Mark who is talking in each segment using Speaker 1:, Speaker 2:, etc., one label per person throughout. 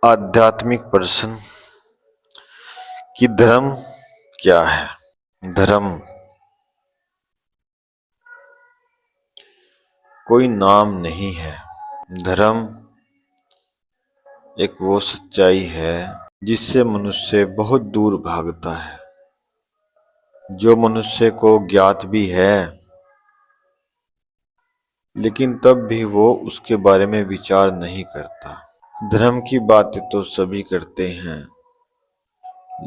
Speaker 1: आध्यात्मिक प्रश्न कि धर्म क्या है। धर्म कोई नाम नहीं है। धर्म एक वो सच्चाई है जिससे मनुष्य बहुत दूर भागता है, जो मनुष्य को ज्ञात भी है, लेकिन तब भी वो उसके बारे में विचार नहीं करता। धर्म की बातें तो सभी करते हैं,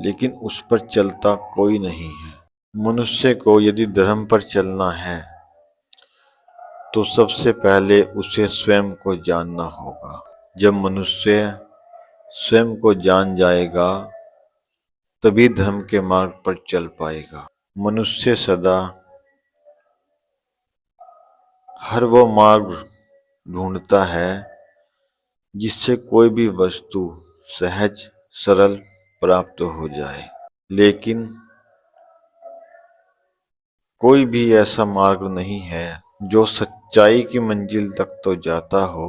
Speaker 1: लेकिन उस पर चलता कोई नहीं है। मनुष्य को यदि धर्म पर चलना है तो सबसे पहले उसे स्वयं को जानना होगा। जब मनुष्य स्वयं को जान जाएगा तभी धर्म के मार्ग पर चल पाएगा। मनुष्य सदा हर वो मार्ग ढूंढता है जिससे कोई भी वस्तु सहज सरल प्राप्त हो जाए, लेकिन कोई भी ऐसा मार्ग नहीं है जो सच्चाई की मंजिल तक तो जाता हो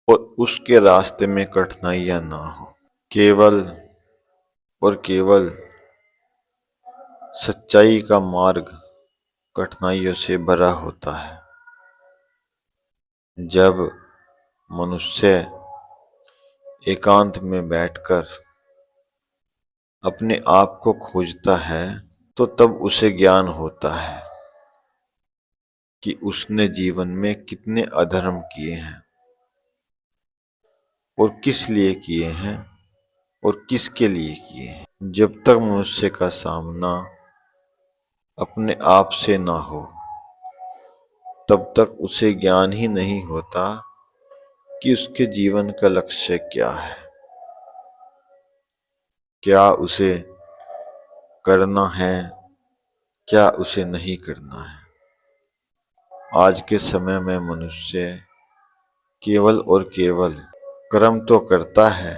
Speaker 1: और उसके रास्ते में कठिनाइयां ना हो। केवल और केवल सच्चाई का मार्ग कठिनाइयों से भरा होता है। जब मनुष्य एकांत में बैठकर अपने आप को खोजता है तो तब उसे ज्ञान होता है कि उसने जीवन में कितने अधर्म किए हैं और किस लिए किए हैं और किसके लिए किए हैं। जब तक मनुष्य का सामना अपने आप से ना हो तब तक उसे ज्ञान ही नहीं होता कि उसके जीवन का लक्ष्य क्या है, क्या उसे करना है, क्या उसे नहीं करना है। आज के समय में मनुष्य केवल और केवल कर्म तो करता है,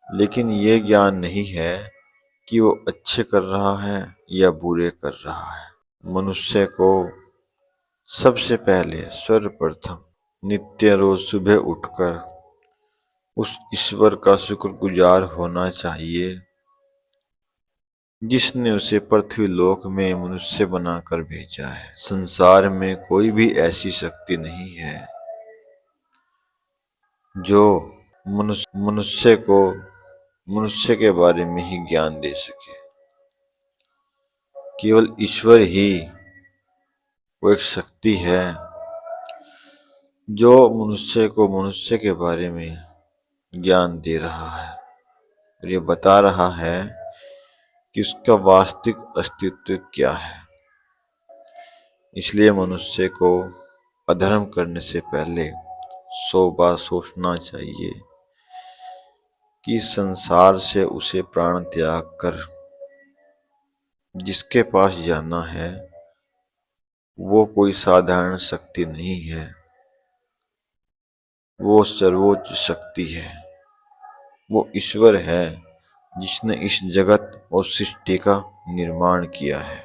Speaker 1: लेकिन ये ज्ञान नहीं है कि वो अच्छे कर रहा है या बुरे कर रहा है। मनुष्य को सबसे पहले सर्वप्रथम नित्य रोज सुबह उठकर उस ईश्वर का शुक्रगुजार होना चाहिए जिसने उसे पृथ्वी लोक में मनुष्य बनाकर भेजा है। संसार में कोई भी ऐसी शक्ति नहीं है जो मनुष्य को मनुष्य के बारे में ही ज्ञान दे सके। केवल ईश्वर ही वो एक शक्ति है जो मनुष्य को मनुष्य के बारे में ज्ञान दे रहा है और ये बता रहा है कि उसका वास्तविक अस्तित्व क्या है। इसलिए मनुष्य को अधर्म करने से पहले 100 बार सोचना चाहिए कि संसार से उसे प्राण त्याग कर जिसके पास जाना है वो कोई साधारण शक्ति नहीं है, वो सर्वोच्च शक्ति है। वो ईश्वर है जिसने इस जगत और सृष्टि का निर्माण किया है।